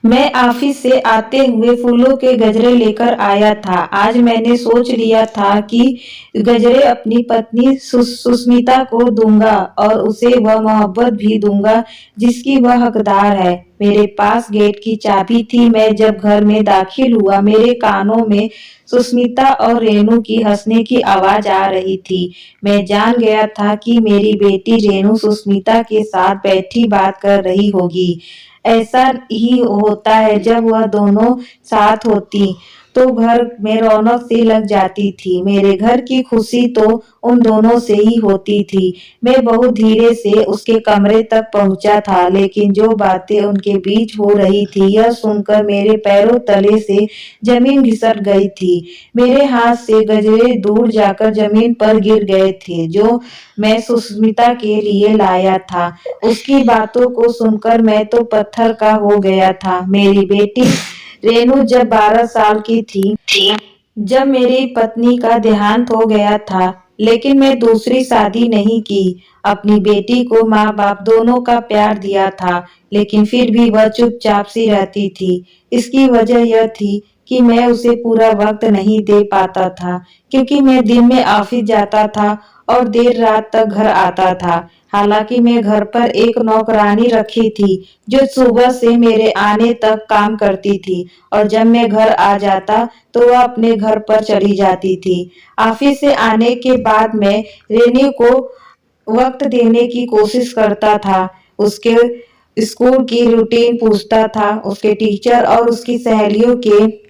मैं ऑफिस से आते हुए फूलों के गजरे लेकर आया था। आज मैंने सोच लिया था कि गजरे अपनी पत्नी सुस्मिता को दूंगा और उसे वह मोहब्बत भी दूंगा जिसकी वह हकदार है। मेरे पास गेट की चाबी थी। मैं जब घर में दाखिल हुआ, मेरे कानों में सुस्मिता और रेनू की हंसने की आवाज आ रही थी। मैं जान गया था कि मेरी बेटी रेनू सुस्मिता के साथ बैठी बात कर रही होगी। ऐसा ही होता है जब वह दोनों साथ होती तो घर में रौनक सी लग जाती थी। मेरे घर की खुशी तो उन दोनों से ही होती थी। मैं बहुत धीरे से उसके कमरे तक पहुंचा था, लेकिन जो बातें उनके बीच हो रही थी यह सुनकर मेरे पैरों तले से जमीन घिसक गई थी। मेरे हाथ से गजरे दूर जाकर जमीन पर गिर गए थे, जो मैं सुस्मिता के लिए लाया था। उसकी बातों को सुनकर मैं तो पत्थर का हो गया था। मेरी बेटी रेनू जब 12 साल की थी, जब मेरी पत्नी का देहांत हो गया था, लेकिन मैं दूसरी शादी नहीं की। अपनी बेटी को माँ बाप दोनों का प्यार दिया था, लेकिन फिर भी वह चुपचाप सी रहती थी। इसकी वजह यह थी कि मैं उसे पूरा वक्त नहीं दे पाता था, क्योंकि मैं दिन में ऑफिस जाता था और देर रात तक घर आता था। हालांकि मैं घर पर एक नौकरानी रखी थी जो सुबह से मेरे आने तक काम करती थी, और जब मैं घर आ जाता तो वह अपने घर पर चली जाती थी। ऑफिस से आने के बाद मैं रेनी को वक्त देने की कोशिश करता था। उसके स्कूल की रूटीन पूछता था, उसके टीचर और उसकी सहेलियों के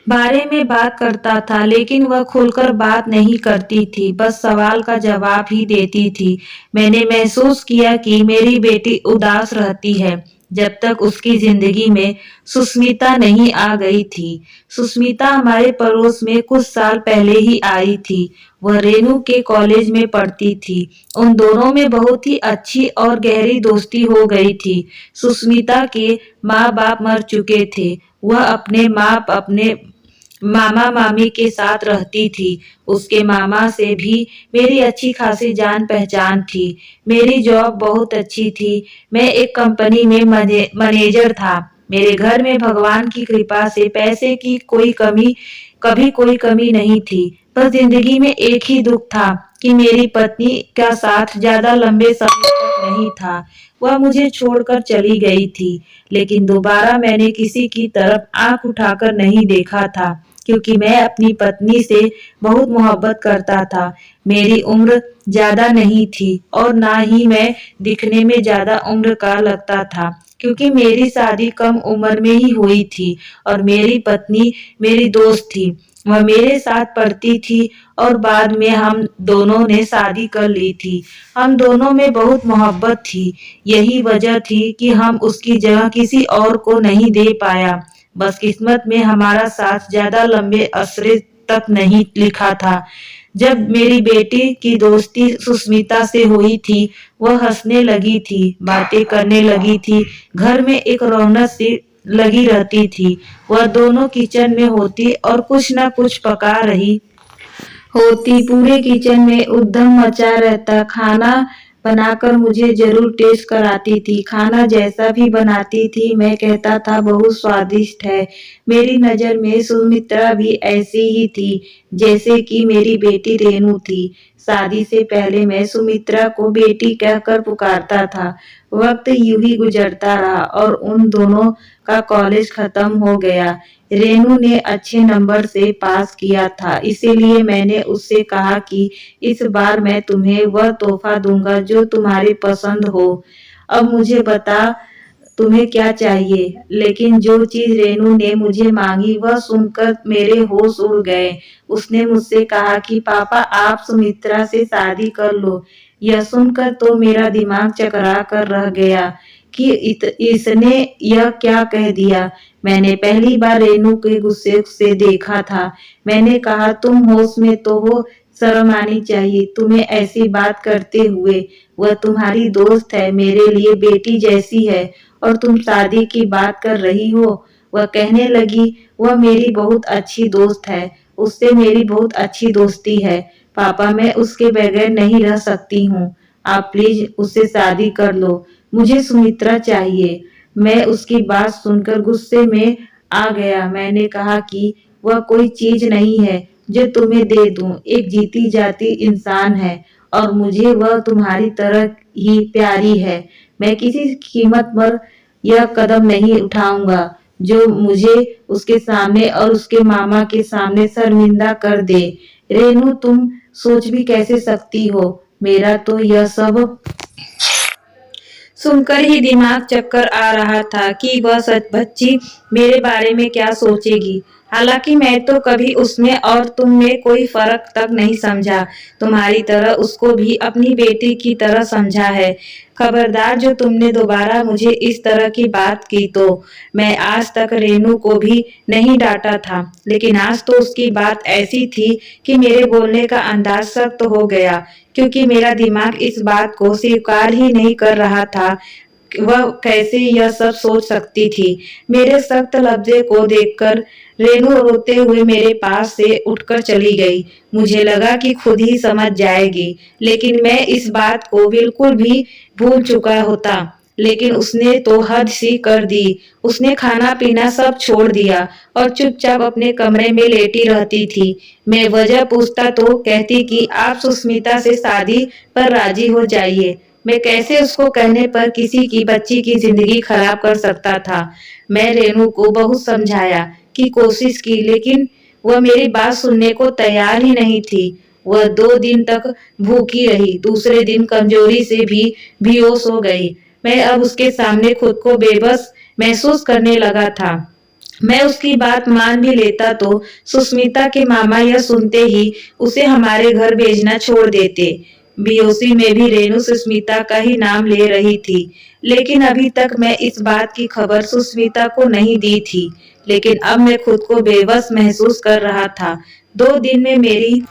बारे में बात करता था, लेकिन वह खुलकर बात नहीं करती थी, बस सवाल का जवाब ही देती थी। मैंने महसूस किया कि मेरी बेटी उदास रहती है जब तक उसकी जिंदगी में सुस्मिता नहीं आ गई थी। सुस्मिता हमारे पड़ोस में कुछ साल पहले ही आई थी। वह रेनू के कॉलेज में पढ़ती थी। उन दोनों में बहुत ही अच्छी और गहरी दोस्ती हो गई थी। सुस्मिता के माँ बाप मर चुके थे। वह अपने मामा मामी के साथ रहती थी। उसके मामा से भी मेरी अच्छी खासी जान पहचान थी। मेरी जॉब बहुत अच्छी थी। मैं एक कंपनी में मैनेजर था। मेरे घर में भगवान की कृपा से पैसे की कभी कोई कमी नहीं थी। बस जिंदगी में एक ही दुख था कि मेरी पत्नी का साथ ज्यादा लंबे समय तक नहीं था। वह मुझे छोड़कर चली गई थी, लेकिन दोबारा मैंने किसी की तरफ आंख उठाकर नहीं देखा था, क्योंकि मैं अपनी पत्नी से बहुत मोहब्बत करता था। मेरी उम्र ज्यादा नहीं थी और ना ही मैं दिखने में ज्यादा उम्र का लगता था, क्योंकि मेरी शादी कम उम्र में ही हुई थी और मेरी पत्नी मेरी दोस्त थी। वह मेरे साथ पढ़ती थी और बाद में हम दोनों ने शादी कर ली थी। हम दोनों में बहुत मोहब्बत थी। यही वजह थी कि हम उसकी जगह किसी और को नहीं दे पाया। बस किस्मत में हमारा साथ ज्यादा लंबे अरसे तक नहीं लिखा था। जब मेरी बेटी की दोस्ती सुस्मिता से हुई थी, वह हंसने लगी थी, बातें करने लगी थी, घर में एक रौनक सी लगी रहती थी। वह दोनों किचन में होती और कुछ न कुछ पका रही होती। पूरे किचन में उद्यम मचा रहता। खाना बनाकर मुझे जरूर टेस्ट कराती थी। खाना जैसा भी बनाती थी मैं कहता था बहुत स्वादिष्ट है। मेरी नजर में सुमित्रा भी ऐसी ही थी जैसे कि मेरी बेटी रेनू थी। शादी से पहले मैं सुमित्रा को बेटी कहकर पुकारता था। वक्त यूं ही गुजरता रहा और उन दोनों का कॉलेज खत्म हो गया। रेनू ने अच्छे नंबर से पास किया था, इसीलिए मैंने उससे कहा कि इस बार मैं तुम्हें वह तोहफा दूंगा जो तुम्हारी पसंद हो। अब मुझे बता तुम्हें क्या चाहिए। लेकिन जो चीज रेनू ने मुझे मांगी वह सुनकर मेरे होश उड़ गए। उसने मुझसे कहा कि पापा आप सुमित्रा से शादी कर लो। यह सुनकर तो मेरा दिमाग चकरा कर रह गया कि इसने यह क्या कह दिया। मैंने पहली बार रेनू के गुस्से से देखा था। मैंने कहा तुम होश में तो हो, शर्म आनी चाहिए तुम्हें ऐसी बात करते हुए। वह तुम्हारी दोस्त है, मेरे लिए बेटी जैसी है, और तुम शादी की बात कर रही हो। वह कहने लगी वह मेरी बहुत अच्छी दोस्त है, उससे मेरी बहुत अच्छी दोस्ती है। पापा मैं उसके बगैर नहीं रह सकती हूँ। आप प्लीज उससे शादी कर लो। मुझे सुमित्रा चाहिए। मैं उसकी बात सुनकर गुस्से में आ गया। मैंने कहा कि वह कोई चीज नहीं है जो तुम्हें दे दूं। एक जीती जाती इंसान है और मुझे वह तुम्हारी तरह ही प्यारी है। मैं किसी कीमत पर यह कदम नहीं उठाऊंगा जो मुझे उसके सामने और उसके मामा के सामने शर्मिंदा कर दे। रेनू, तुम सोच भी कैसे सकती हो? मेरा तो यह सब सुनकर ही दिमाग चक्कर आ रहा था कि वह सच बच्ची मेरे बारे में क्या सोचेगी। हालांकि मैं तो कभी उसमें और तुम में कोई फर्क तक नहीं समझा। तुम्हारी तरह उसको भी अपनी बेटी की तरह समझा है। खबरदार, जो तुमने दोबारा मुझे इस तरह की बात की तो। मैं आज तक रेनू को भी नहीं डांटा था, लेकिन आज तो उसकी बात ऐसी थी कि मेरे बोलने का अंदाज सख्त हो गया, क्योंकि मेरा दिमाग इस बात को स्वीकार ही नहीं कर रहा था। वह कैसे यह सब सोच सकती थी? मेरे सख्त लफ्जे को देखकर रेनू रोते हुए मेरे पास से उठकर चली गई। मुझे लगा कि खुद ही समझ जाएगी, लेकिन मैं इस बात को बिल्कुल भी भूल चुका होता। लेकिन उसने तो हद सी कर दी। उसने खाना पीना सब छोड़ दिया और चुपचाप अपने कमरे में लेटी रहती थी। मैं वजह पूछता तो कहती कि आप सुस्मिता से शादी पर राजी हो जाइए। मैं कैसे उसको कहने पर किसी की बच्ची की जिंदगी खराब कर सकता था? मैं रेनू को बहुत समझाया की कोशिश की, लेकिन वह मेरी बात सुनने को तैयार ही नहीं थी। वह 2 दिन तक भूखी रही, दूसरे दिन कमजोरी से भी बेहोश हो गई। मैं अब उसके सामने खुद को बेबस महसूस करने लगा था। मैं उसकी बात मान भी लेता तो सुस्मिता के मामा यह सुनते ही उसे हमारे घर भेजना छोड़ देते। बीओसी में भी रेनू सुस्मिता का ही नाम ले रही थी, लेकिन अभी तक मैं इस बात की खबर सुस्मिता को नहीं दी थी। लेकिन अब मैं खुद को बेबस महसूस कर रहा था। 2 दिन में मेरी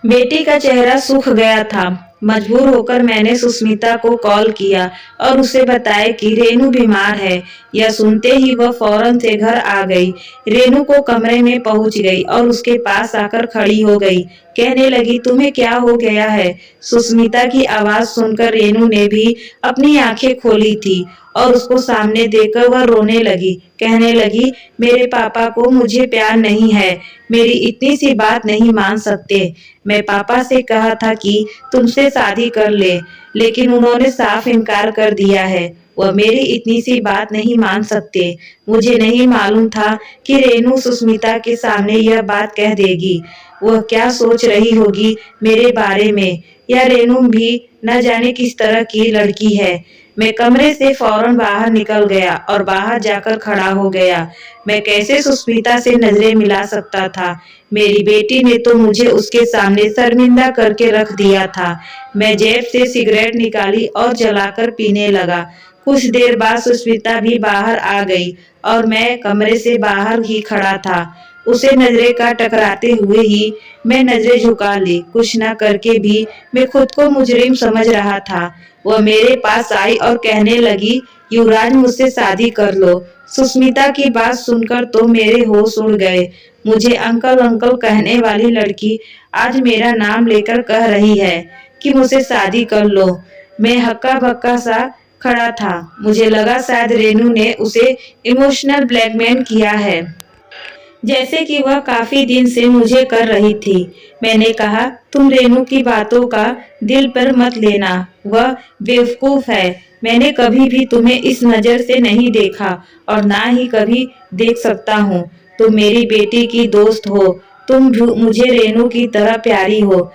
बेटी का चेहरा सूख गया था। मजबूर होकर मैंने सुस्मिता को कॉल किया और उसे बताया कि रेनू बीमार है। यह सुनते ही वह फौरन से घर आ गई। रेनू को कमरे में पहुंच गई और उसके पास आकर खड़ी हो गई। कहने लगी, तुम्हें क्या हो गया है? सुस्मिता की आवाज सुनकर रेनू ने भी अपनी आंखें खोली थी और उसको सामने देखकर वह रोने लगी। कहने लगी, मेरे पापा को मुझे प्यार नहीं है। मेरी इतनी सी बात नहीं मान सकते। मैं पापा से कहा था कि तुमसे शादी कर ले, लेकिन उन्होंने साफ इनकार कर दिया है। वह मेरी इतनी सी बात नहीं मान सकते। मुझे नहीं मालूम था कि रेनू सुस्मिता के सामने यह बात कह देगी। वह क्या सोच रही होगी मेरे बारे में। या रेनू भी न जाने किस तरह की लड़की है। मैं कमरे से फौरन बाहर निकल गया और बाहर जाकर खड़ा हो गया। मैं कैसे सुस्मिता से नजरें मिला सकता था? मेरी बेटी ने तो मुझे उसके सामने शर्मिंदा करके रख दिया था। मैं जेब से सिगरेट निकाली और जलाकर पीने लगा। कुछ देर बाद सुस्मिता भी बाहर आ गई और मैं कमरे से बाहर ही खड़ा था। उसे नजरें का टकराते हुए ही मैं नजरें झुका ली। कुछ न करके भी मैं खुद को मुजरिम समझ रहा था। वह मेरे पास आई और कहने लगी, युवराज, मुझसे शादी कर लो। सुस्मिता की बात सुनकर तो मेरे होश उड़ गए। मुझे अंकल अंकल कहने वाली लड़की आज मेरा नाम लेकर कह रही है कि मुझसे शादी कर लो। मैं हक्का बक्का सा खड़ा था। मुझे लगा शायद रेनू ने उसे इमोशनल ब्लैकमेल किया है, जैसे कि वह काफी दिन से मुझे कर रही थी। मैंने कहा, तुम रेनू की बातों का दिल पर मत लेना, वह बेवकूफ है। मैंने कभी भी तुम्हें इस नजर से नहीं देखा और ना ही कभी देख सकता हूँ। तुम मेरी बेटी की दोस्त हो। तुम मुझे रेनू की तरह प्यारी हो।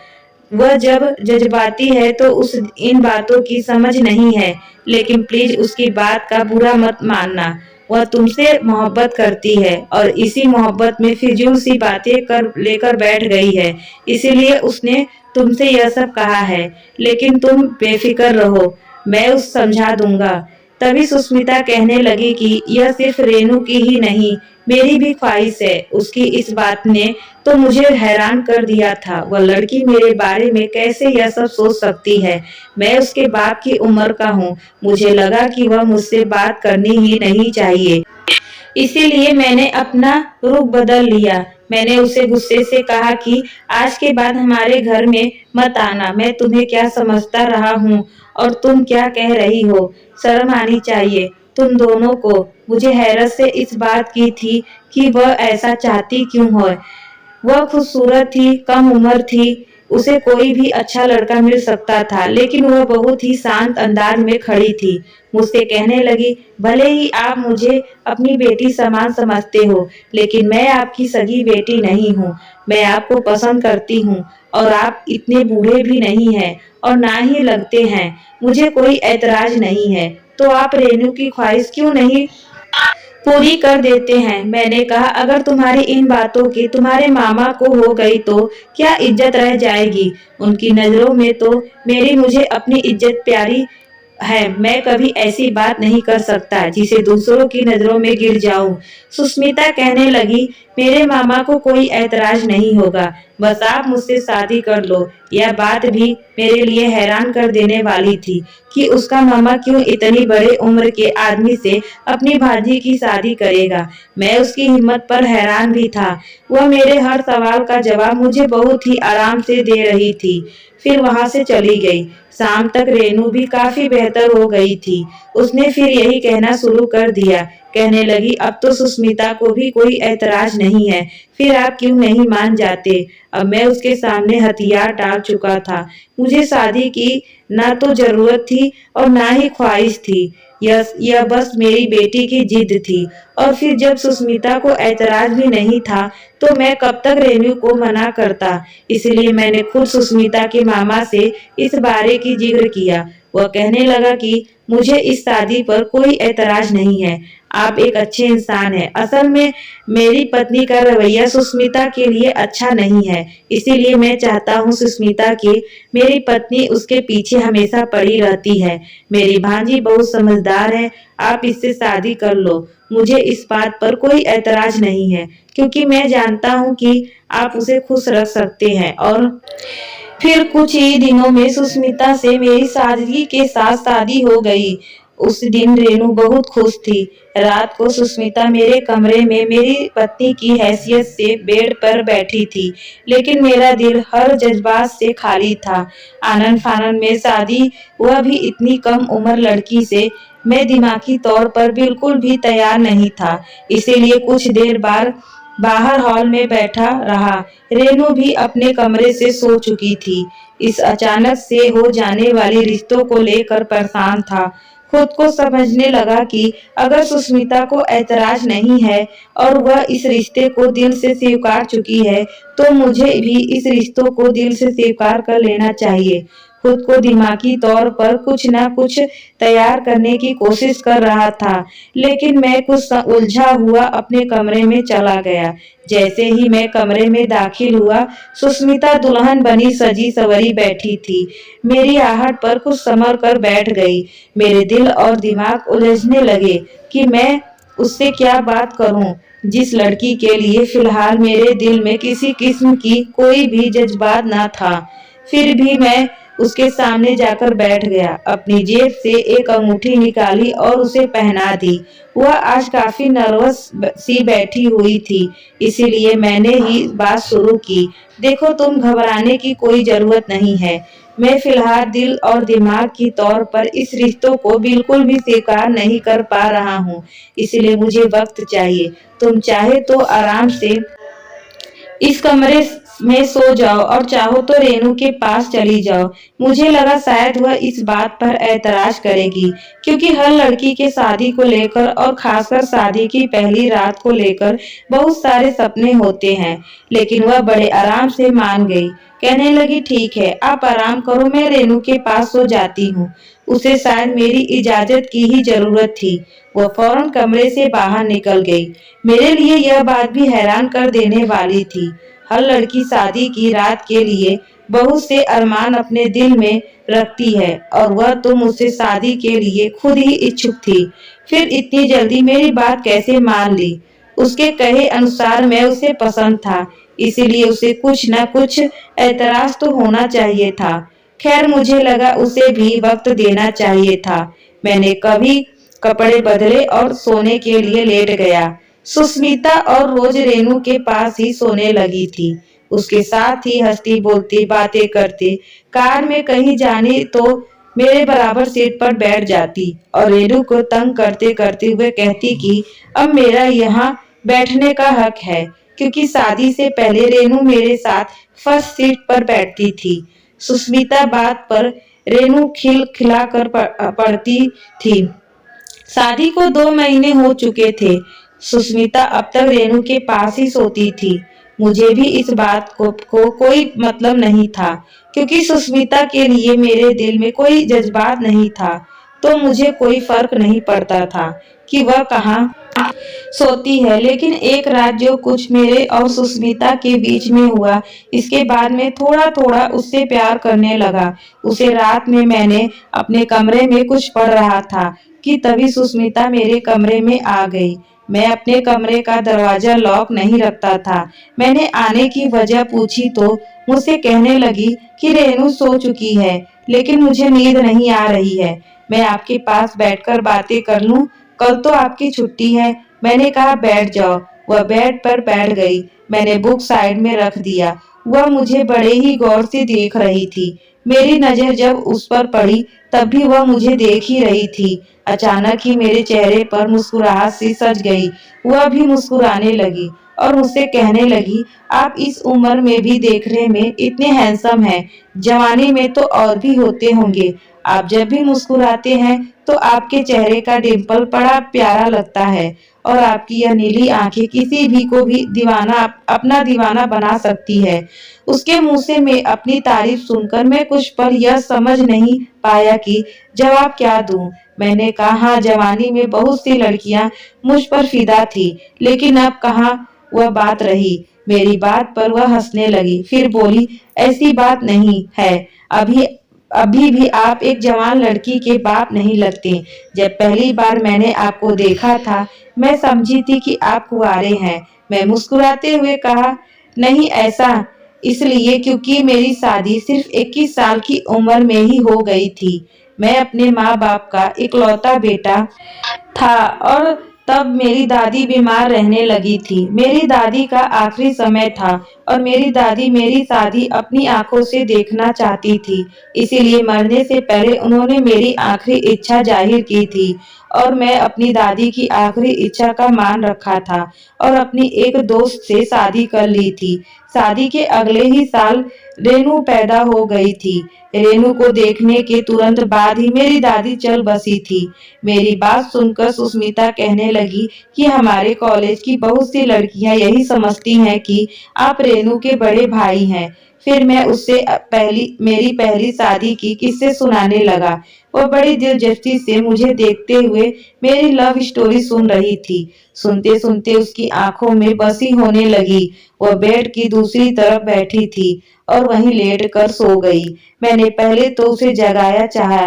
वह जब जज्बाती है तो उस इन बातों की समझ नहीं है, लेकिन प्लीज उसकी बात का बुरा मत मानना। वह तुमसे मोहब्बत करती है और इसी मोहब्बत में फिजूल सी बातें कर लेकर बैठ गई है, इसीलिए उसने तुमसे यह सब कहा है। लेकिन तुम बेफिक्र रहो, मैं उस समझा दूंगा। तभी सुस्मिता कहने लगी कि यह सिर्फ रेनू की ही नहीं, मेरी भी ख्वाहिश है। उसकी इस बात ने तो मुझे हैरान कर दिया था। वह लड़की मेरे बारे में कैसे यह सब सोच सकती है? मैं उसके बाप की उम्र का हूँ। मुझे लगा कि वह मुझसे बात करनी ही नहीं चाहिए, इसीलिए मैंने अपना रुख बदल लिया। मैंने उसे गुस्से से कहा कि आज के बाद हमारे घर में मत आना। मैं तुम्हें क्या समझता रहा हूँ और तुम क्या कह रही हो? शर्म आनी चाहिए। तुम दोनों को। मुझे हैरत से इस बात की थी कि वह ऐसा चाहती क्यों है। वह खूबसूरत थी, कम उम्र थी, उसे कोई भी अच्छा लड़का मिल सकता था, लेकिन वह बहुत ही शांत अंदाज में खड़ी थी। मुझसे कहने लगी, भले ही आप मुझे अपनी बेटी समान समझते हो, लेकिन मैं आपकी सगी बेटी नहीं हूँ। मैं आपको पसंद करती हूँ और आप इतने बूढ़े भी नहीं हैं और ना ही लगते हैं। मुझे कोई ऐतराज नहीं है, तो आप रेनू की ख्वाहिश क्यों नहीं पूरी कर देते हैं। मैंने कहा, अगर तुम्हारी इन बातों की तुम्हारे मामा को हो गई तो क्या इज्जत रह जाएगी। उनकी नजरों में तो मेरी मुझे अपनी इज्जत प्यारी है। मैं कभी ऐसी बात नहीं कर सकता जिसे दूसरों की नजरों में गिर जाऊं। सुस्मिता कहने लगी, मेरे मामा को कोई ऐतराज नहीं होगा, बस आप मुझसे शादी कर लो। यह बात भी मेरे लिए हैरान कर देने वाली थी कि उसका मामा क्यों इतनी बड़े उम्र के आदमी से अपनी भांजी की शादी करेगा। मैं उसकी हिम्मत पर हैरान भी था। वह मेरे हर सवाल का जवाब मुझे बहुत ही आराम से दे रही थी। फिर वहां से चली गई। शाम तक रेनू भी काफी बेहतर हो गई थी। उसने फिर यही कहना शुरू कर दिया। कहने लगी, अब तो सुस्मिता को भी कोई ऐतराज नहीं है, फिर आप क्यों नहीं मान जाते। अब मैं उसके सामने हथियार डाल चुका था। मुझे शादी की ना तो जरूरत थी और ना ही ख्वाहिश थी। यह बस मेरी बेटी की जिद थी। और फिर जब सुस्मिता को ऐतराज भी नहीं था तो मैं कब तक रेनू को मना करता। इसलिए मैंने खुद सुस्मिता के मामा से इस बारे की जिक्र किया। वह कहने लगा कि मुझे इस शादी पर कोई ऐतराज नहीं है, आप एक अच्छे इंसान हैं। असल में मेरी पत्नी का रवैया सुस्मिता के लिए अच्छा नहीं है, इसीलिए मैं चाहता हूँ सुस्मिता की मेरी पत्नी उसके पीछे हमेशा पड़ी रहती है। मेरी भांजी बहुत समझदार है, आप इससे शादी कर लो। मुझे इस बात पर कोई ऐतराज नहीं है, क्योंकि मैं जानता हूँ कि आप उसे खुश रख सकते हैं। और फिर कुछ ही दिनों में सुस्मिता से मेरी सादगी के साथ शादी हो गई। उस दिन रेनू बहुत खुश थी। रात को सुस्मिता मेरे कमरे में मेरी पत्नी की हैसियत से बेड पर बैठी थी, लेकिन मेरा दिल हर जज्बात से खाली था। आनन फानन में शादी, वह भी इतनी कम उम्र लड़की से। मैं दिमागी तौर पर बिल्कुल भी तैयार नहीं था, इसीलिए कुछ देर बाहर हॉल में बैठा रहा। रेनू भी अपने कमरे से सो चुकी थी। इस अचानक से हो जाने वाली रिश्तों को लेकर परेशान था। खुद को समझने लगा कि अगर सुस्मिता को ऐतराज नहीं है और वह इस रिश्ते को दिल से स्वीकार चुकी है, तो मुझे भी इस रिश्तों को दिल से स्वीकार कर लेना चाहिए। खुद को दिमागी तौर पर कुछ न कुछ तैयार करने की कोशिश कर रहा था, लेकिन मैं कुछ उलझा हुआ अपने कमरे में चला गया। जैसे ही मैं कमरे में दाखिल हुआ, सुस्मिता दुल्हन बनी सजी सवरी बैठी थी। मेरी आहट पर कुछ संभल कर बैठ गई। मेरे दिल और दिमाग उलझने लगे कि मैं उससे क्या बात करूं, जिस लड़की के लिए फिलहाल मेरे दिल में किसी किस्म की कोई भी जज्बात न था। फिर भी मैं उसके सामने जाकर बैठ गया, अपनी जेब से एक अंगूठी निकाली और उसे पहना दी। वह आज काफी नर्वस सी बैठी हुई थी, इसीलिए मैंने ही बात शुरू की। देखो, तुम घबराने की कोई जरूरत नहीं है। मैं फिलहाल दिल और दिमाग की तौर पर इस रिश्तों को बिल्कुल भी स्वीकार नहीं कर पा रहा हूँ, इसलिए मुझे वक्त चाहिए। तुम चाहे तो आराम से इस कमरे में सो जाओ और चाहो तो रेनू के पास चली जाओ। मुझे लगा शायद वह इस बात पर ऐतराज करेगी, क्योंकि हर लड़की के शादी को लेकर और खासकर शादी की पहली रात को लेकर बहुत सारे सपने होते हैं। लेकिन वह बड़े आराम से मान गई। कहने लगी, ठीक है, आप आराम करो, मैं रेनू के पास सो जाती हूँ। उसे शायद मेरी इजाजत की ही जरूरत थी। वह फौरन कमरे से बाहर निकल गई। मेरे लिए यह बात भी हैरान कर देने वाली थी। हर लड़की शादी की रात के लिए बहुत से अरमान अपने दिल में रखती है, और वह तो मुझसे शादी के लिए खुद ही इच्छुक थी। फिर इतनी जल्दी मेरी बात कैसे मान ली। उसके कहे अनुसार मैं उसे पसंद था, इसीलिए उसे कुछ न कुछ ऐतराज तो होना चाहिए था। खैर, मुझे लगा उसे भी वक्त देना चाहिए था। मैंने कभी कपड़े बदले और सोने के लिए लेट गया। सुस्मिता और रोज रेनू के पास ही सोने लगी थी। उसके साथ ही हंसती बोलती बातें करती कार में कहीं जाने तो मेरे बराबर सीट पर बैठ जाती और रेनू को तंग करते करते हुए कहती कि अब मेरा यहाँ बैठने का हक है, क्योंकि शादी से पहले रेनू मेरे साथ फर्स्ट सीट पर बैठती थी। सुस्मिता बात पर रेनू खिला कर पड़ती थी। शादी को 2 महीने हो चुके थे। सुस्मिता अब तक रेनू के पास ही सोती थी। मुझे भी इस बात को कोई मतलब नहीं था, क्योंकि सुस्मिता के लिए मेरे दिल में कोई जज्बात नहीं था, तो मुझे कोई फर्क नहीं पड़ता था कि वह कहाँ सोती है। लेकिन एक रात जो कुछ मेरे और सुस्मिता के बीच में हुआ, इसके बाद मैं थोड़ा थोड़ा उससे प्यार करने लगा। उसे रात में मैंने अपने कमरे में कुछ पढ़ रहा था कि तभी सुस्मिता मेरे कमरे में आ गई। मैं अपने कमरे का दरवाजा लॉक नहीं रखता था। मैंने आने की वजह पूछी तो मुझसे कहने लगी कि रेनू सो चुकी है, लेकिन मुझे नींद नहीं आ रही है। मैं आपके पास बैठकर बातें कर लूं? कल तो आपकी छुट्टी है। मैंने कहा बैठ जाओ। वह बेड पर बैठ गई। मैंने बुक साइड में रख दिया। वह मुझे बड़े ही गौर से देख रही थी। मेरी नजर जब उस पर पड़ी तब भी वह मुझे देख ही रही थी। अचानक ही मेरे चेहरे पर मुस्कुराहट सी सज गई। वह भी मुस्कुराने लगी और मुझसे कहने लगी, आप इस उम्र में भी देखने में इतने हैंडसम हैं। जवानी में तो और भी होते होंगे। आप जब भी मुस्कुराते हैं तो आपके चेहरे का डिम्पल बड़ा प्यारा लगता है और आपकी यह नीली आंखें किसी भी को भी अपना दीवाना बना सकती है। उसके मुंह से मैं अपनी तारीफ सुनकर मैं कुछ पल यह समझ नहीं पाया कि जवाब क्या दूं। मैंने कहा, हाँ, जवानी में बहुत सी लड़कियां मुझ पर फिदा थी, लेकिन अब कहाँ वह बात रही। मेरी बात पर वह हंसने लगी, फिर बोली, ऐसी बात नहीं है। अभी अभी भी आप एक जवान लड़की के बाप नहीं लगते। जब पहली बार मैंने आपको देखा था, मैं समझी थी कि आप कुंवारे हैं। मैं मुस्कुराते हुए कहा, नहीं, ऐसा इसलिए क्योंकि मेरी शादी सिर्फ 21 साल की उम्र में ही हो गई थी। मैं अपने माँ बाप का इकलौता बेटा था और तब मेरी दादी बीमार रहने लगी थी। मेरी दादी का आखिरी समय था और मेरी दादी मेरी शादी अपनी आंखों से देखना चाहती थी। इसीलिए मरने से पहले उन्होंने मेरी आखिरी इच्छा जाहिर की थी और मैं अपनी दादी की आखिरी इच्छा का मान रखा था और अपनी एक दोस्त से शादी कर ली थी। शादी के अगले ही साल रेनू पैदा हो गई थी। रेनू को देखने के तुरंत बाद ही मेरी दादी चल बसी थी। मेरी बात सुनकर सुस्मिता कहने लगी कि हमारे कॉलेज की बहुत सी लड़कियां यही समझती हैं कि आप रेनू के बड़े भाई हैं। फिर मैं उससे मेरी पहली शादी की किस्से सुनाने लगा। वह बड़ी दिलचस्पी से मुझे देखते हुए मेरी लव स्टोरी सुन रही थी। सुनते सुनते उसकी आंखों में बसी होने लगी। वह बेड की दूसरी तरफ बैठी थी और वहीं लेट कर सो गई। मैंने पहले तो उसे जगाया चाहा,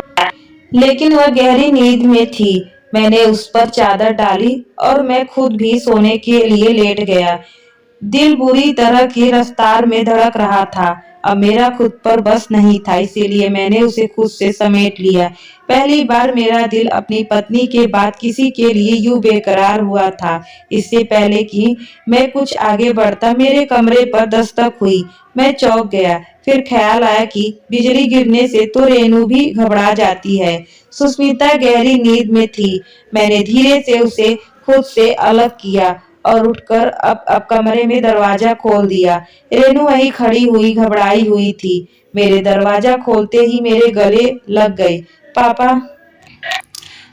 लेकिन वह गहरी नींद में थी। मैंने उस पर चादर डाली और मैं खुद भी सोने के लिए लेट गया। दिल बुरी तरह की रफ्तार में धड़क रहा था। अब मेरा खुद पर बस नहीं था, इसीलिए मैंने उसे खुद से समेट लिया। पहली बार मेरा दिल अपनी पत्नी के बाद किसी के लिए यूं बेकरार हुआ था। इससे पहले कि मैं कुछ आगे बढ़ता मेरे कमरे पर दस्तक हुई। मैं चौंक गया। फिर ख्याल आया कि बिजली गिरने से तो रेनू भी घबरा जाती है। सुस्मिता गहरी नींद में थी। मैंने धीरे से उसे खुद से अलग किया और उठकर अब कमरे में दरवाजा खोल दिया। रेनू वहीं खड़ी हुई घबराई हुई थी। मेरे दरवाजा खोलते ही मेरे गले लग गई। पापा।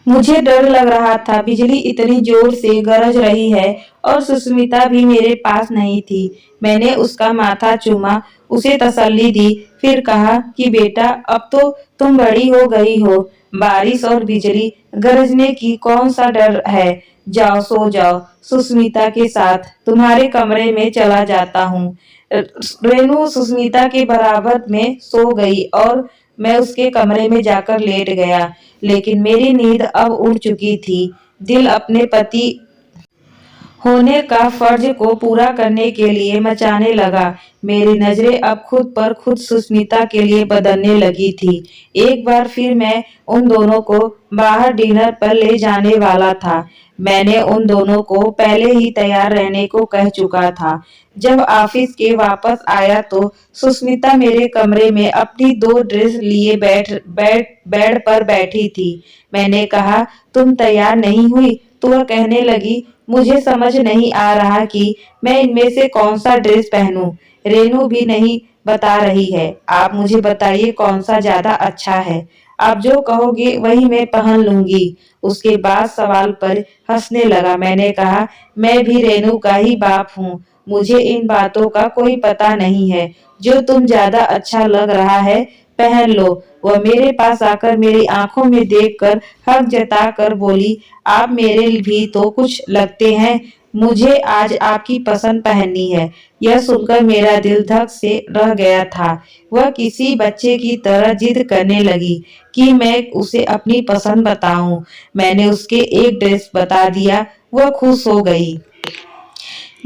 मुझे डर लग रहा था। बिजली इतनी जोर से गरज रही है और सुस्मिता भी मेरे पास नहीं थी। मैंने उसका माथा चूमा, उसे तसल्ली दी, फिर कहा कि बेटा, अब तो तुम बड़ी हो गई हो। बारिश और बिजली गरजने की कौन सा डर है। जाओ, सो जाओ। सुस्मिता के साथ तुम्हारे कमरे में चला जाता हूँ। रेनू सुस्मिता के बराबर में सो गई और मैं उसके कमरे में जाकर लेट गया। लेकिन मेरी नींद अब उड़ चुकी थी। दिल अपने पति होने का फर्ज को पूरा करने के लिए मचाने लगा। मेरी नजरें अब खुद पर खुद सुस्मिता के लिए बदलने लगी थी। एक बार फिर मैं उन दोनों को बाहर डिनर पर ले जाने वाला था। मैंने उन दोनों को पहले ही तैयार रहने को कह चुका था। जब ऑफिस के वापस आया तो सुस्मिता मेरे कमरे में अपनी 2 ड्रेस लिए बेड पर बैठी थी। मैंने कहा, तुम तैयार नहीं हुई? तो वह कहने लगी, मुझे समझ नहीं आ रहा कि मैं इनमें से कौन सा ड्रेस पहनूं। रेनू भी नहीं बता रही है। आप मुझे बताइए कौन सा ज्यादा अच्छा है। आप जो कहोगे वही मैं पहन लूंगी। उसके बाद सवाल पर हंसने लगा। मैंने कहा, मैं भी रेनू का ही बाप हूँ। मुझे इन बातों का कोई पता नहीं है। जो तुम ज्यादा अच्छा लग रहा है पहन लो। वह मेरे पास आकर मेरी आंखों में देखकर हक जताकर बोली, आप मेरे भी तो कुछ लगते हैं। मुझे आज आपकी पसंद पहननी है। यह सुनकर मेरा दिल धक से रह गया था। वह किसी बच्चे की तरह जिद करने लगी कि मैं उसे अपनी पसंद बताऊं। मैंने उसके एक ड्रेस बता दिया। वह खुश हो गई।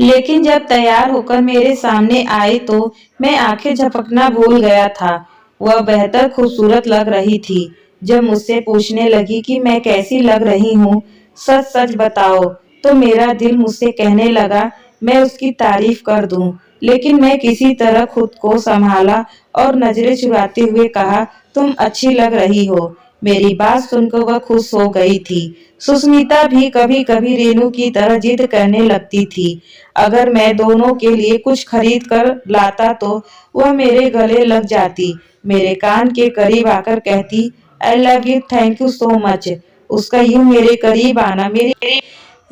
लेकिन जब तैयार होकर मेरे सामने आई तो मैं आंखें झपकना भूल गया था। वह बेहतर खूबसूरत लग रही थी। जब मुझसे पूछने लगी कि मैं कैसी लग रही हूँ, सच सच बताओ, तो मेरा दिल मुझसे कहने लगा मैं उसकी तारीफ कर दूं। लेकिन मैं किसी तरह खुद को संभाला और नजरें चुराते हुए कहा, तुम अच्छी लग रही हो। मेरी बात सुनकर वह खुश हो गई थी। सुस्मिता भी कभी कभी रेनू की तरह जिद करने लगती थी। अगर मैं दोनों के लिए कुछ खरीद कर लाता तो वह मेरे गले लग जाती, मेरे कान के करीब आकर कहती, I love you, thank you so much. उसका यूं मेरे करीब आना मेरी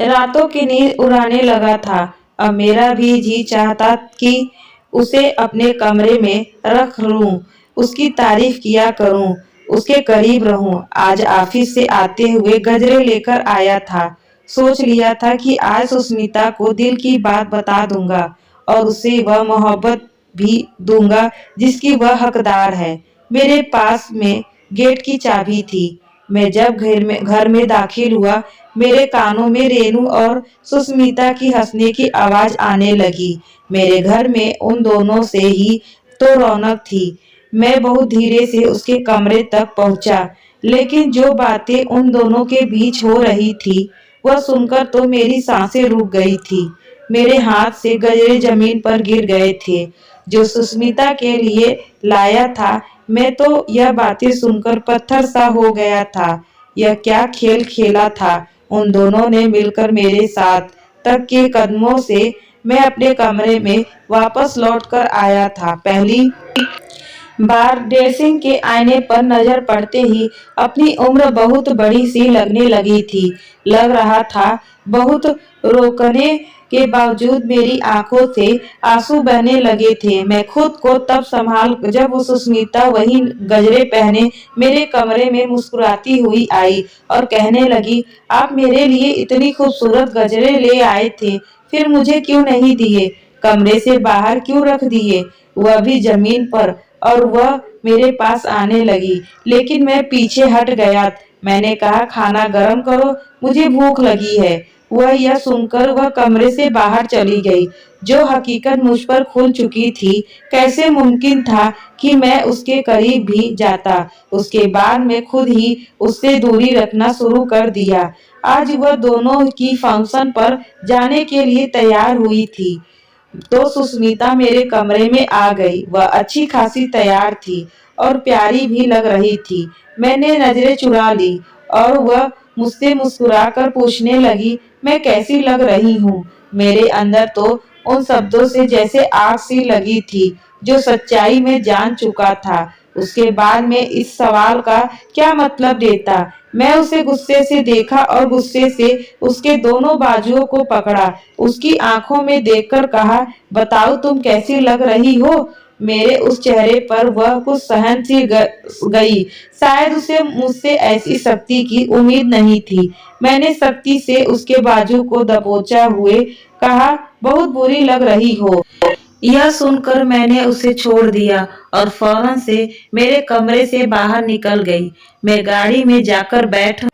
रातों की नींद उड़ाने लगा था। अब मेरा भी जी चाहता कि उसे अपने कमरे में रख लूं, उसकी तारीफ किया करूं, उसके करीब रहूं। आज ऑफिस से आते हुए गजरे लेकर आया था। सोच लिया था कि आज सुस्मिता को दिल की बात बता दूंगा और उसे वह मोहब्बत भी दूंगा जिसकी वह हकदार है। मेरे पास में गेट की चाबी थी। मैं जब घर में दाखिल हुआ, मेरे कानों में रेनू और सुस्मिता की हंसने की आवाज आने लगी। मेरे घर में उन दोनों से ही तो रौनक थी। मैं बहुत धीरे से उसके कमरे तक पहुंचा, लेकिन जो बातें उन दोनों के बीच हो रही थी वह सुनकर तो मेरी सांसें रुक गई थी। मेरे हाथ से गजरे जमीन पर गिर गए थे जो सुस्मिता के लिए लाया था। मैं तो यह बातें सुनकर पत्थर सा हो गया था। यह क्या खेल खेला था उन दोनों ने मिलकर मेरे साथ। तक के कदमों से मैं अपने कमरे में वापस लौटकर आया था। पहली बार ड्रेसिंग के आईने पर नजर पड़ते ही अपनी उम्र बहुत बड़ी सी लगने लगी थी। लग रहा था बहुत रोकने के बावजूद मेरी आंखों से आंसू बहने लगे थे। मैं खुद को तब संभाल जब वो सुस्मिता वही गजरे पहने मेरे कमरे में मुस्कुराती हुई आई और कहने लगी, आप मेरे लिए इतनी खूबसूरत गजरे ले आए थे, फिर मुझे क्यों नहीं दिए? कमरे से बाहर क्यों रख दिए, वह भी जमीन पर? और वह मेरे पास आने लगी, लेकिन मैं पीछे हट गया। मैंने कहा, खाना गर्म करो, मुझे भूख लगी है। वह यह सुनकर वह कमरे से बाहर चली गई। जो हकीकत मुझ पर खुल चुकी थी, कैसे मुमकिन था कि मैं उसके करीब भी जाता। उसके बाद मैं खुद ही उससे दूरी रखना शुरू कर दिया। आज वह दोनों की फंक्शन पर जाने के लिए तैयार हुई थी तो सुस्मिता मेरे कमरे में आ गई। वह अच्छी खासी तैयार थी और प्यारी भी लग रही थी। मैंने नजरें चुरा ली और वह मुझसे मुस्कुराकर पूछने लगी, मैं कैसी लग रही हूँ? मेरे अंदर तो उन शब्दों से जैसे आग सी लगी थी जो सच्चाई में जान चुका था। उसके बाद में इस सवाल का क्या मतलब देता। मैं उसे गुस्से से देखा और गुस्से से उसके दोनों बाजुओं को पकड़ा। उसकी आंखों में देखकर कहा, बताओ तुम कैसी लग रही हो? मेरे उस चेहरे पर वह कुछ सहन सी गई। शायद उसे मुझसे ऐसी शक्ति की उम्मीद नहीं थी। मैंने सख्ती से उसके बाजू को दबोचा हुए कहा, बहुत बुरी लग रही हो। यह सुनकर मैंने उसे छोड़ दिया और फौरन से मेरे कमरे से बाहर निकल गई। मैं गाड़ी में जाकर बैठ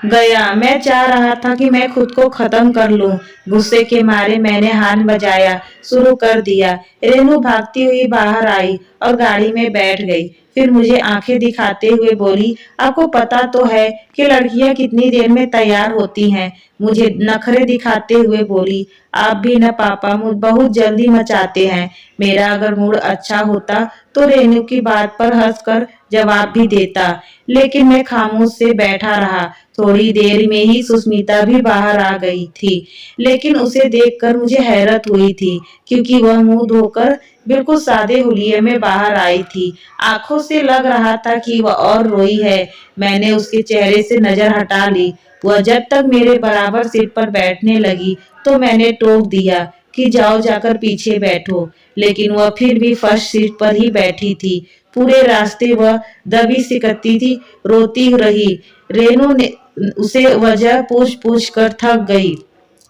गया। मैं चाह रहा था कि मैं खुद को खत्म कर लूं। गुस्से के मारे मैंने हाथ बजाया शुरू कर दिया। रेनू भागती हुई बाहर आई और गाड़ी में बैठ गई। फिर मुझे आंखें दिखाते हुए बोली, आपको पता तो है कि लड़कियां कितनी देर में तैयार होती हैं। मुझे नखरे दिखाते हुए बोली, आप भी न पापा बहुत जल्दी मचाते हैं। मेरा अगर मूड अच्छा होता तो रेनू की बात पर हंसकर जवाब भी देता, लेकिन मैं खामोश से बैठा रहा। थोड़ी देर में ही सुष्मिता भी बाहर आ गई थी, लेकिन उसे देखकर मुझे हैरत हुई थी, क्योंकि वह मुंह धोकर बिल्कुल सादे हुलिये में बाहर आई थी। आंखों से लग रहा था कि वह और रोई है। मैंने उसके चेहरे से नजर हटा ली। वह जब तक मेरे बराबर सीट पर बैठने लगी तो मैंने टोक दिया कि जाओ जाकर पीछे बैठो, लेकिन वह फिर भी फर्स्ट सीट पर ही बैठी थी। पूरे रास्ते वह दबी सिकती थी, रोती रही। रेनू ने उसे वजह पूछ पूछ कर थक गई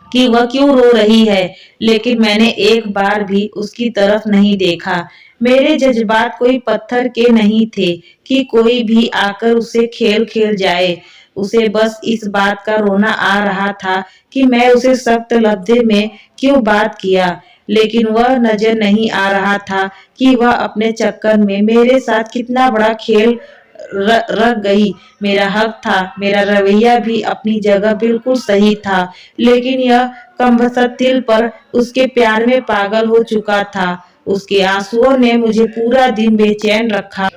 कि वह क्यों रो रही है, लेकिन मैंने एक बार भी उसकी तरफ नहीं देखा। मेरे जज्बात कोई पत्थर के नहीं थे कि कोई भी आकर उसे खेल खेल जाए। उसे बस इस बात का रोना आ रहा था कि मैं उसे सख्त लफ्ज़ में क्यों बात किया, लेकिन वह नजर नहीं आ रहा था कि वह अपने चक्कर में मेरे साथ कितना बड़ा खेल रख गई। मेरा हक था, मेरा रवैया भी अपनी जगह बिल्कुल सही था, लेकिन यह कमबख्त दिल पर उसके प्यार में पागल हो चुका था। उसके आंसुओं ने मुझे पूरा दिन बेचैन रखा।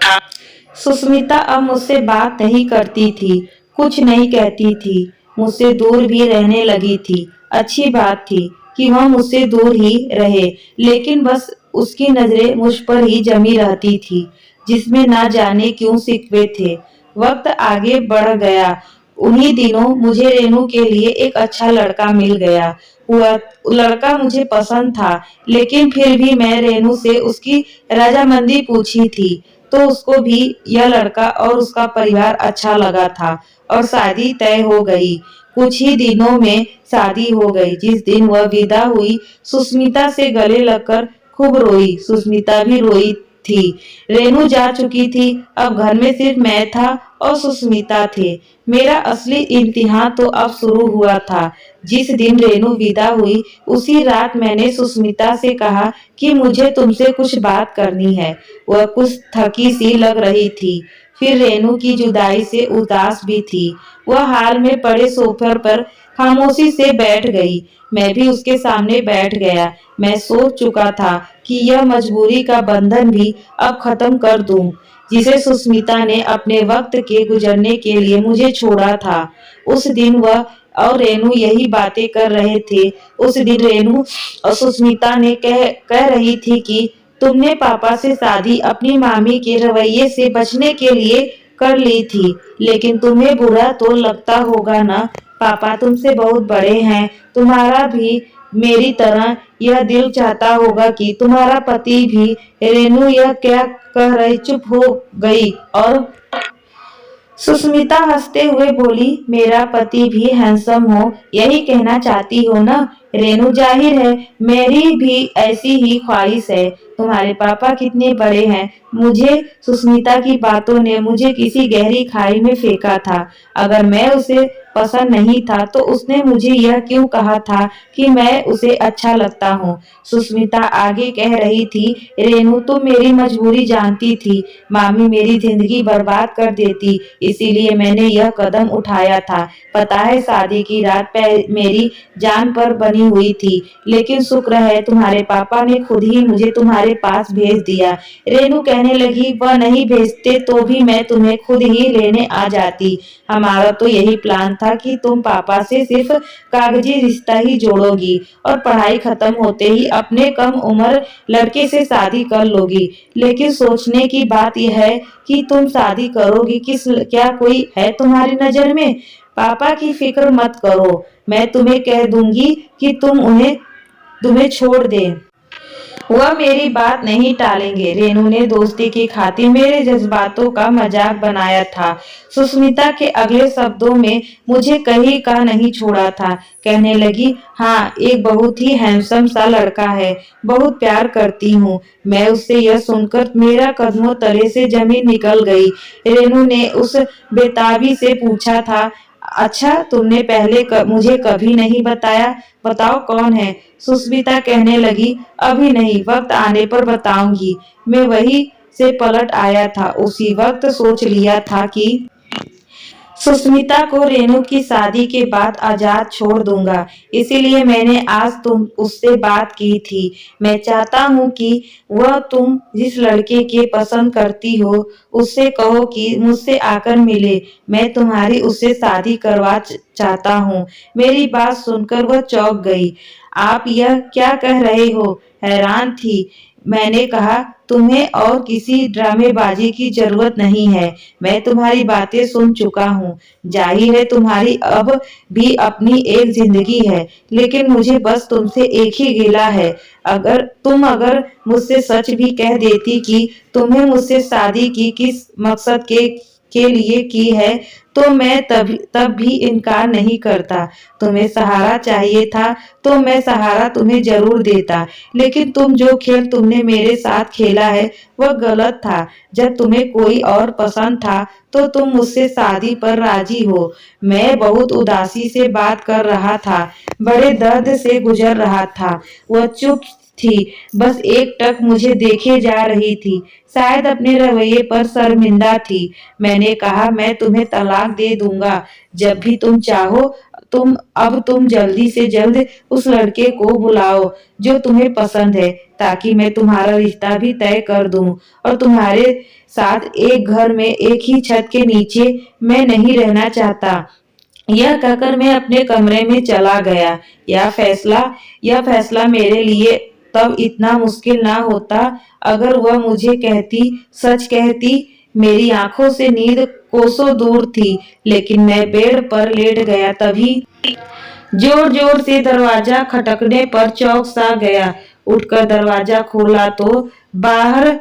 सुष्मिता अब मुझसे बात नहीं करती थी, कुछ नहीं कहती थी, मुझसे दूर भी रहने लगी थी। अच्छी बात थी कि वह मुझसे दूर ही रहे, लेकिन बस उसकी नजरें मुझ पर ही जमी रहती थी, जिसमें ना जाने क्यों सिकवे थे। वक्त आगे बढ़ गया। उन्हीं दिनों मुझे रेनू के लिए एक अच्छा लड़का मिल गया। वह लड़का मुझे पसंद था, लेकिन फिर भी मैं रेनू से उसकी रजामंदी पूछी थी, तो उसको भी यह लड़का और उसका परिवार अच्छा लगा था और शादी तय हो गई। कुछ ही दिनों में शादी हो गई। जिस दिन वह विदा हुई, सुष्मिता से गले लगकर खूब रोई। सुष्मिता भी रोई थी। रेनू जा चुकी थी। अब घर में सिर्फ मैं था और सुष्मिता थे। मेरा असली इम्तिहान तो अब शुरू हुआ था। जिस दिन रेनू विदा हुई, उसी रात मैंने सुष्मिता से कहा कि मुझे तुमसे कुछ बात करनी है। वह कुछ थकी सी लग रही थी, फिर रेनू की जुदाई से उदास भी थी। वह हाल में पड़े सोफे पर खामोशी से बैठ गई। मैं भी उसके सामने बैठ गया। मैं सोच चुका था कि यह मजबूरी का बंधन भी अब खत्म कर दूं, जिसे सुष्मिता ने अपने वक्त के गुजरने के लिए मुझे छोड़ा था। उस दिन वह और रेनू यही बातें कर रहे थे। उस दिन रेनू और सुष्मिता ने कह रही थी कि तुमने पापा से शादी अपनी मामी के रवैये से बचने के लिए कर ली थी, लेकिन तुम्हें बुरा तो लगता होगा ना। पापा तुमसे बहुत बड़े हैं। तुम्हारा भी मेरी तरह यह दिल चाहता होगा कि तुम्हारा पति भी। रेनू यह क्या कह रही चुप हो गई और सुष्मिता हंसते हुए बोली, मेरा पति भी हैंडसम हो, यही कहना चाहती हो ना। रेनू, जाहिर है मेरी भी ऐसी ही ख्वाहिश है। तुम्हारे पापा कितने बड़े हैं। मुझे सुष्मिता की बातों ने मुझे किसी गहरी खाई में फेंका था। अगर मैं उसे पसंद नहीं था तो उसने मुझे यह क्यों कहा था कि मैं उसे अच्छा लगता हूँ। सुष्मिता आगे कह रही थी, रेनू तुम मेरी मजबूरी जानती थी। मामी मेरी जिंदगी बर्बाद कर देती, इसीलिए मैंने यह कदम उठाया था। पता है शादी की रात मेरी जान पर बनी हुई थी, लेकिन शुक्र है तुम्हारे पापा ने खुद ही मुझे तुम्हारे पास भेज दिया। रेनू कहने लगी, वह नहीं भेजते तो भी मैं तुम्हें खुद ही लेने आ जाती। हमारा तो यही प्लान था कि तुम पापा से सिर्फ कागजी रिश्ता ही जोड़ोगी और पढ़ाई खत्म होते ही अपने कम उम्र लड़के से शादी कर लोगी। लेकिन सोचने की बात यह है कि तुम शादी करोगी किस, क्या कोई है तुम्हारी नजर में। पापा की फिक्र मत करो, मैं तुम्हें कह दूंगी कि तुम्हें छोड़ दें। वह मेरी बात नहीं टालेंगे। रेनू ने दोस्ती की खातिर मेरे जज्बातों का मजाक बनाया था। सुष्मिता के अगले शब्दों में मुझे कहीं का नहीं छोड़ा था। कहने लगी, हाँ एक बहुत ही हैंडसम सा लड़का है, बहुत प्यार करती हूँ मैं उससे। यह सुनकर मेरा कदमों तले से जमीन निकल गई। रेनू ने उस बेताबी से पूछा था, अच्छा, तुमने पहले मुझे कभी नहीं बताया। बताओ कौन है? सुष्मिता कहने लगी, अभी नहीं, वक्त आने पर बताऊंगी। मैं वहीं से पलट आया था, उसी वक्त सोच लिया था कि सुष्मिता को रेणु की शादी के बाद आजाद छोड़ दूंगा। इसीलिए मैंने आज तुम उससे बात की थी। मैं चाहता हूँ कि वह तुम जिस लड़के के पसंद करती हो उससे कहो कि मुझसे आकर मिले। मैं तुम्हारी उससे शादी करवा चाहता हूँ। मेरी बात सुनकर वह चौंक गई। आप यह क्या कह रहे हो? हैरान थी। मैंने कहा, तुम्हें और किसी ड्रामेबाजी की जरूरत नहीं है। मैं तुम्हारी बातें सुन चुका हूँ। जाहिर है तुम्हारी अब भी अपनी एक जिंदगी है, लेकिन मुझे बस तुमसे एक ही गिला है। अगर मुझसे सच भी कह देती कि तुम्हें मुझसे शादी की किस मकसद के लिए की है, तो मैं तब भी इनकार नहीं करता। तुम्हें सहारा चाहिए था तो मैं सहारा तुम्हें जरूर देता, लेकिन जो खेल तुमने मेरे साथ खेला है वह गलत था। जब तुम्हें कोई और पसंद था तो तुम मुझसे शादी पर राजी हो। मैं बहुत उदासी से बात कर रहा था, बड़े दर्द से गुजर रहा था। वह चुप थी, बस एक टक मुझे देखे जा रही थी, शायद अपने रवैये पर शर्मिंदा थी। मैंने कहा, मैं तुम्हें तलाक दे दूंगा जब भी तुम चाहो। तुम जल्दी से जल्द उस लड़के को बुलाओ जो तुम्हें पसंद है, ताकि मैं तुम्हारा रिश्ता भी तय कर दूं और तुम्हारे साथ एक घर में एक ही छत के नीचे मैं नहीं रहना चाहता। यह कहकर मैं अपने कमरे में चला गया। यह फैसला मेरे लिए तब इतना मुश्किल ना होता अगर वह मुझे सच कहती। मेरी आंखों से नींद कोसों दूर थी, लेकिन मैं बेड पर लेट गया। तभी जोर जोर से दरवाजा खटकने पर चौंक सा गया। उठकर दरवाजा खोला तो बाहर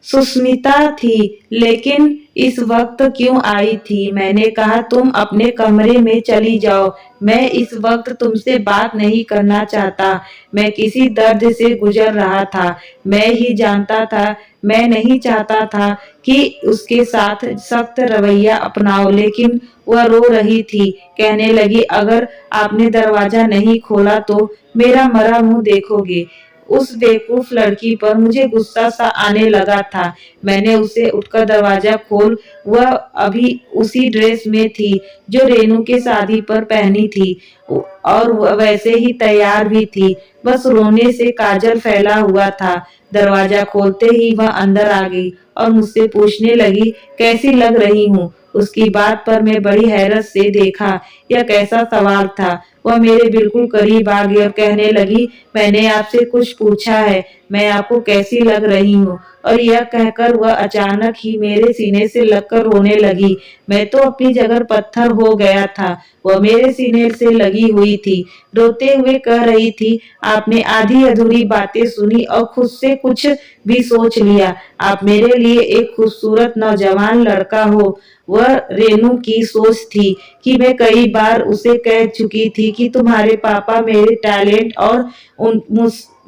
सुष्मिता थी, लेकिन इस वक्त क्यों आई थी? मैंने कहा, तुम अपने कमरे में चली जाओ। मैं इस वक्त तुमसे बात नहीं करना चाहता। मैं किसी दर्द से गुजर रहा था। मैं ही जानता था। मैं नहीं चाहता था कि उसके साथ सख्त रवैया अपनाओ, लेकिन वह रो रही थी। कहने लगी, अगर आपने दरवाजा नहीं खोला तो मेरा मरा मुंह देखोगे। उस बेवकूफ लड़की पर मुझे गुस्सा सा आने लगा था। मैंने उसे उठकर दरवाजा खोल। वह अभी उसी ड्रेस में थी जो रेनू के शादी पर पहनी थी, और वह वैसे ही तैयार भी थी, बस रोने से काजल फैला हुआ था। दरवाजा खोलते ही वह अंदर आ गई और मुझसे पूछने लगी, कैसी लग रही हूँ? उसकी बात पर मैं बड़ी हैरत से देखा। यह कैसा सवाल था? वह मेरे बिल्कुल करीब आ गई और कहने लगी, मैंने आपसे कुछ पूछा है, मैं आपको कैसी लग रही हूँ? और यह कहकर वह अचानक ही मेरे सीने से लगकर रोने लगी। मैं तो अपनी जगह पत्थर हो गया था। वह मेरे सीने से लगी हुई थी, रोते हुए कह रही थी, आपने आधी अधूरी बातें सुनी और खुद से कुछ भी सोच लिया। आप मेरे लिए एक खूबसूरत नौजवान लड़का हो। वह रेनू की सोच थी कि मैं कई बार उसे कह चुकी थी कि तुम्हारे पापा मेरे टैलेंट और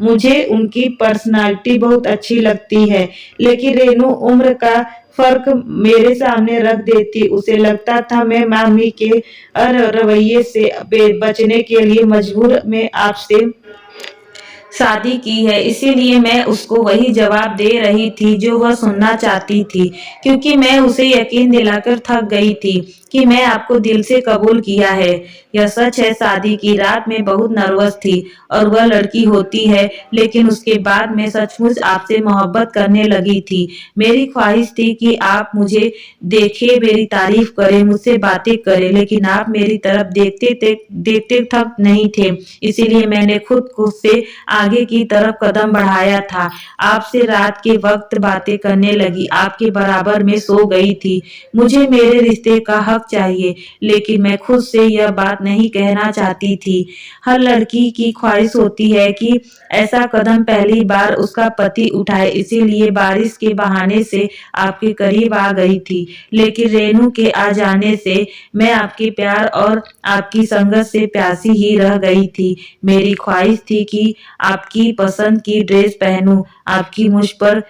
मुझे उनकी पर्सनालिटी बहुत अच्छी लगती है, लेकिन रेनू उम्र का फर्क मेरे सामने रख देती। उसे लगता था मैं मामी के रवैये से बचने के लिए मजबूर में आपसे शादी की है। इसीलिए मैं उसको वही जवाब दे रही थी जो वह सुनना चाहती थी, क्योंकि मैं उसे यकीन दिलाकर थक गई थी कि मैं आपको दिल से कबूल किया है। यह सच है, शादी की रात में बहुत नर्वस थी और वह लड़की होती है, लेकिन उसके बाद मैं सचमुच आपसे मोहब्बत करने लगी थी। मेरी ख्वाहिश थी कि आप मुझे देखे, मेरी तारीफ करे, मुझसे बातें करे, लेकिन आप मेरी तरफ देखते तक नहीं थे। इसीलिए मैंने खुद से आगे की तरफ कदम बढ़ाया था। आपसे रात के वक्त बातें करने लगी, आपके बराबर में सो गई थी। मुझे मेरे रिश्ते का हक चाहिए, लेकिन मैं खुद से यह बात नहीं कहना चाहती थी। हर लड़की की ख्वाहिश होती है कि ऐसा कदम पहली बार उसका पति उठाए, इसीलिए बारिश के बहाने से आपके करीब आ गई थी। लेकिन रेनू के आ जाने से मैं आपके प्यार और आपकी संगत से प्यासी ही रह गई थी। मेरी ख्वाहिश थी कि आपकी पसंद की ड्रेस पहनूं, आपकी मुझ पर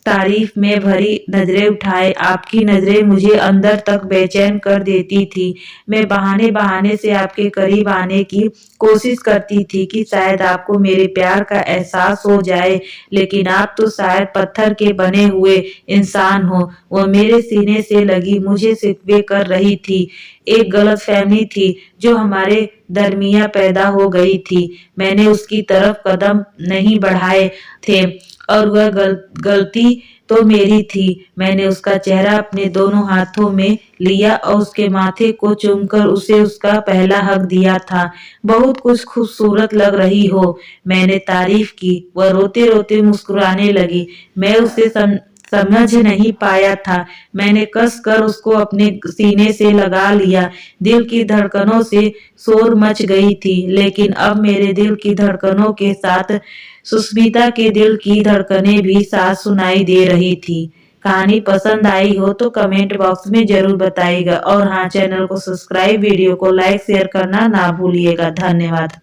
तारीफ में भरी नजरें उठाए। आपकी नजरें मुझे अंदर तक बेचैन कर देती थी। मैं बहाने बहाने से आपके करीब आने की कोशिश करती थी कि शायद आपको मेरे प्यार का एहसास हो जाए, लेकिन आप तो शायद पत्थर के बने हुए इंसान हो। वह मेरे सीने से लगी मुझे शिकवे कर रही थी। एक गलतफहमी थी जो हमारे दरमिया पैदा हो गई थी। मैंने उसकी तरफ कदम नहीं बढ़ाए थे और वह गलती तो मेरी थी। मैंने उसका चेहरा अपने दोनों हाथों में लिया और उसके माथे को चूमकर उसे उसका पहला हक दिया था। बहुत कुछ खूबसूरत लग रही हो, मैंने तारीफ की। वह रोते रोते मुस्कुराने लगी। मैं उसे समझ नहीं पाया था। मैंने कस कर उसको अपने सीने से लगा लिया। दिल की धड़कनों से शोर मच गई थी, लेकिन अब मेरे दिल की धड़कनों के साथ सुष्मिता के दिल की धड़कनें भी साथ सुनाई दे रही थी। कहानी पसंद आई हो तो कमेंट बॉक्स में जरूर बताइएगा और हाँ, चैनल को सब्सक्राइब, वीडियो को लाइक शेयर करना ना भूलिएगा। धन्यवाद।